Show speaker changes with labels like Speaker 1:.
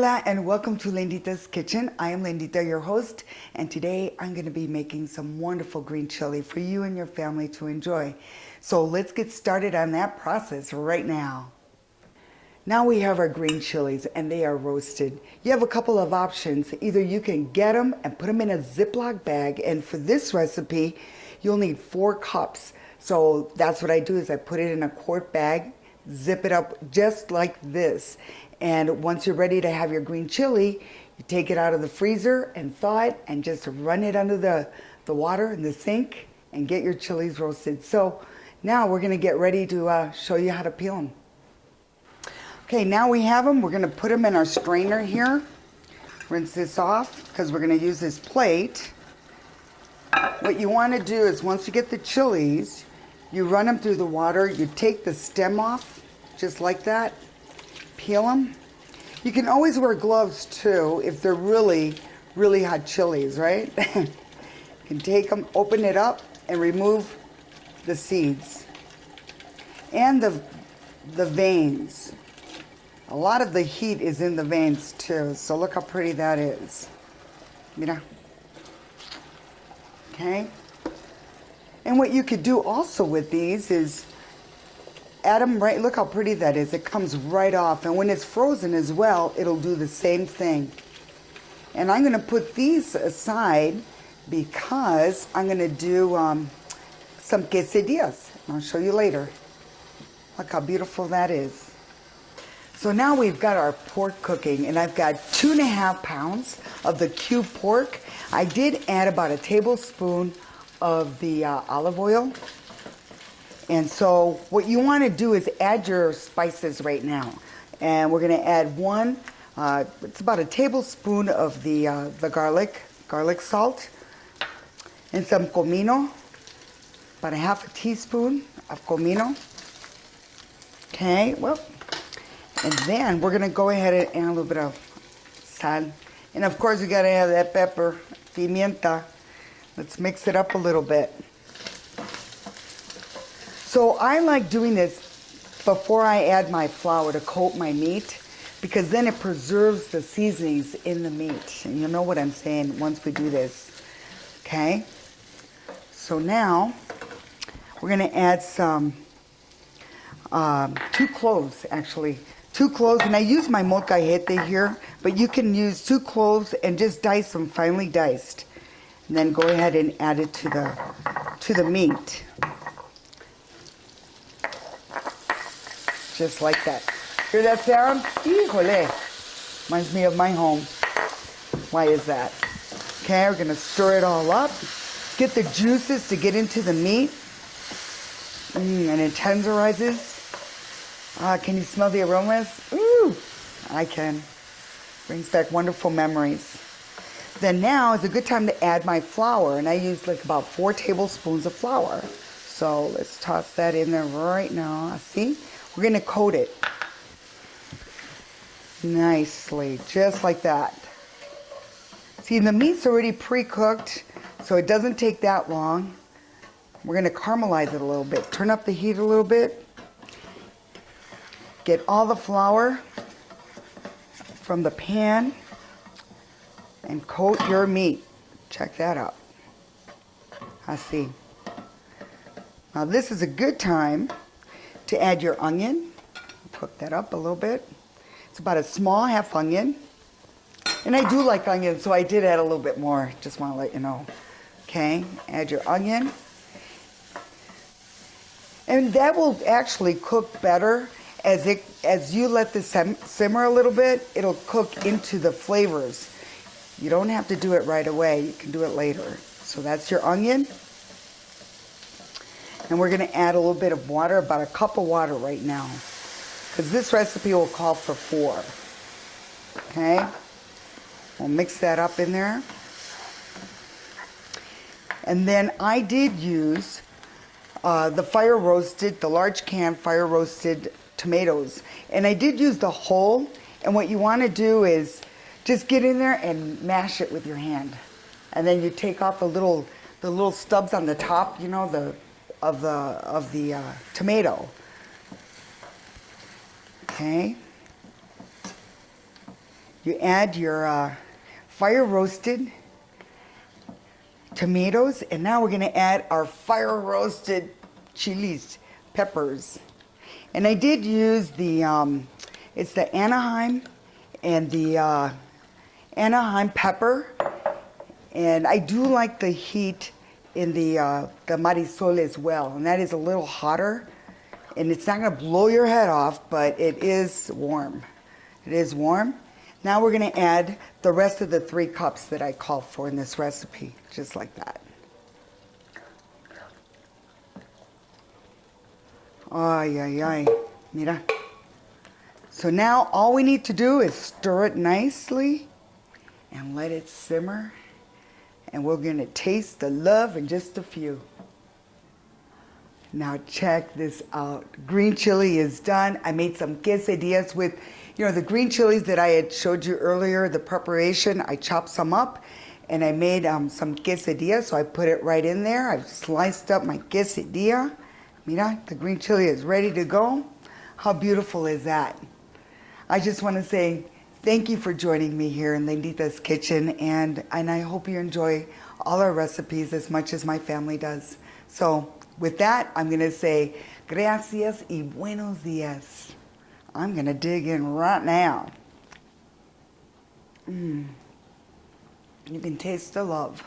Speaker 1: Hola and welcome to Lindita's Kitchen. I am Lindita, your host, and today I'm going to be making some wonderful green chili for you and your family to enjoy. So let's get started on that process right now. Now we have our green chilies and they are roasted. You have a couple of options. Either you can get them and put them in a Ziploc bag, and for this recipe you'll need 4 cups. So that's what I do, is I put it in a quart bag, zip it up just like this. And once you're ready to have your green chili, you take it out of the freezer and thaw it and just run it under the water in the sink and get your chilies roasted. So now we're going to get ready to show you how to peel them. Okay, now we have them. We're going to put them in our strainer here. Rinse this off because we're going to use this plate. What you want to do is, once you get the chilies, you run them through the water. You take the stem off just like that. Peel them. You can always wear gloves too if they're really hot chilies, right? You can take them, open it up, and remove the seeds and the veins. A lot of the heat is in the veins too, so look how pretty that is. Mira. Okay. And what you could do also with these is add them right, look how pretty that is. It comes right off, and when it's frozen as well, it'll do the same thing. And I'm going to put these aside because I'm going to do some quesadillas. I'll show you later. Look how beautiful that is. So now we've got our pork cooking, and I've got 2.5 pounds of the cube pork. I did add about a tablespoon of the olive oil. And so what you want to do is add your spices right now. And we're going to add it's about a tablespoon of the garlic salt, and some comino, about a half a teaspoon of comino. Okay, well, and then we're going to go ahead and add a little bit of sal. And of course, you got to have that pepper, pimienta. Let's mix it up a little bit. So I like doing this before I add my flour to coat my meat, because then it preserves the seasonings in the meat. And you know what I'm saying once we do this. Okay? So now we're going to add some 2 cloves actually. 2 cloves, and I use my molcajete here, but you can use 2 cloves and just dice them, finely diced. And then go ahead and add it to the meat. Just like that. Hear that sound? Híjole. Reminds me of my home. Why is that? Okay, we're going to stir it all up. Get the juices to get into the meat. And it tenderizes. Can you smell the aromas? Ooh, I can. Brings back wonderful memories. Then now is a good time to add my flour. And I use like about 4 tablespoons of flour. So let's toss that in there right now. See? We're going to coat it nicely, just like that. See, the meat's already pre-cooked, so it doesn't take that long. We're going to caramelize it a little bit. Turn up the heat a little bit. Get all the flour from the pan and coat your meat. Check that out. I see. Now this is a good time to add your onion. Cook that up a little bit. It's about a small half onion. And I do like onion, so I did add a little bit more. Just want to let you know. Okay, add your onion. And that will actually cook better as you let this simmer a little bit. It'll cook into the flavors. You don't have to do it right away. You can do it later. So that's your onion. And we're going to add a little bit of water, about a cup of water right now, because this recipe will call for 4. Okay, we'll mix that up in there. And then I did use the large can fire roasted tomatoes, and I did use the whole. And what you want to do is just get in there and mash it with your hand, and then you take off the little stubs on the top, you know, of the tomato. Okay. You add your fire roasted tomatoes, and now we're going to add our fire roasted chilies, peppers. And I did use the, it's the Anaheim and the Anaheim pepper. And I do like the heat in the marisol as well. And that is a little hotter. And it's not going to blow your head off, but it is warm. It is warm. Now we're going to add the rest of the 3 cups that I called for in this recipe, just like that. Ay, ay, ay. Mira. So now all we need to do is stir it nicely and let it simmer. And we're going to taste the love in just a few. Now check this out. Green chili is done. I made some quesadillas with, you know, the green chilies that I had showed you earlier, the preparation. I chopped some up and I made some quesadillas, so I put it right in there. I've sliced up my quesadilla. Mira, the green chili is ready to go. How beautiful is that? I just want to say thank you for joining me here in Lindita's kitchen, and I hope you enjoy all our recipes as much as my family does. So with that, I'm going to say gracias y buenos días. I'm going to dig in right now. You can taste the love.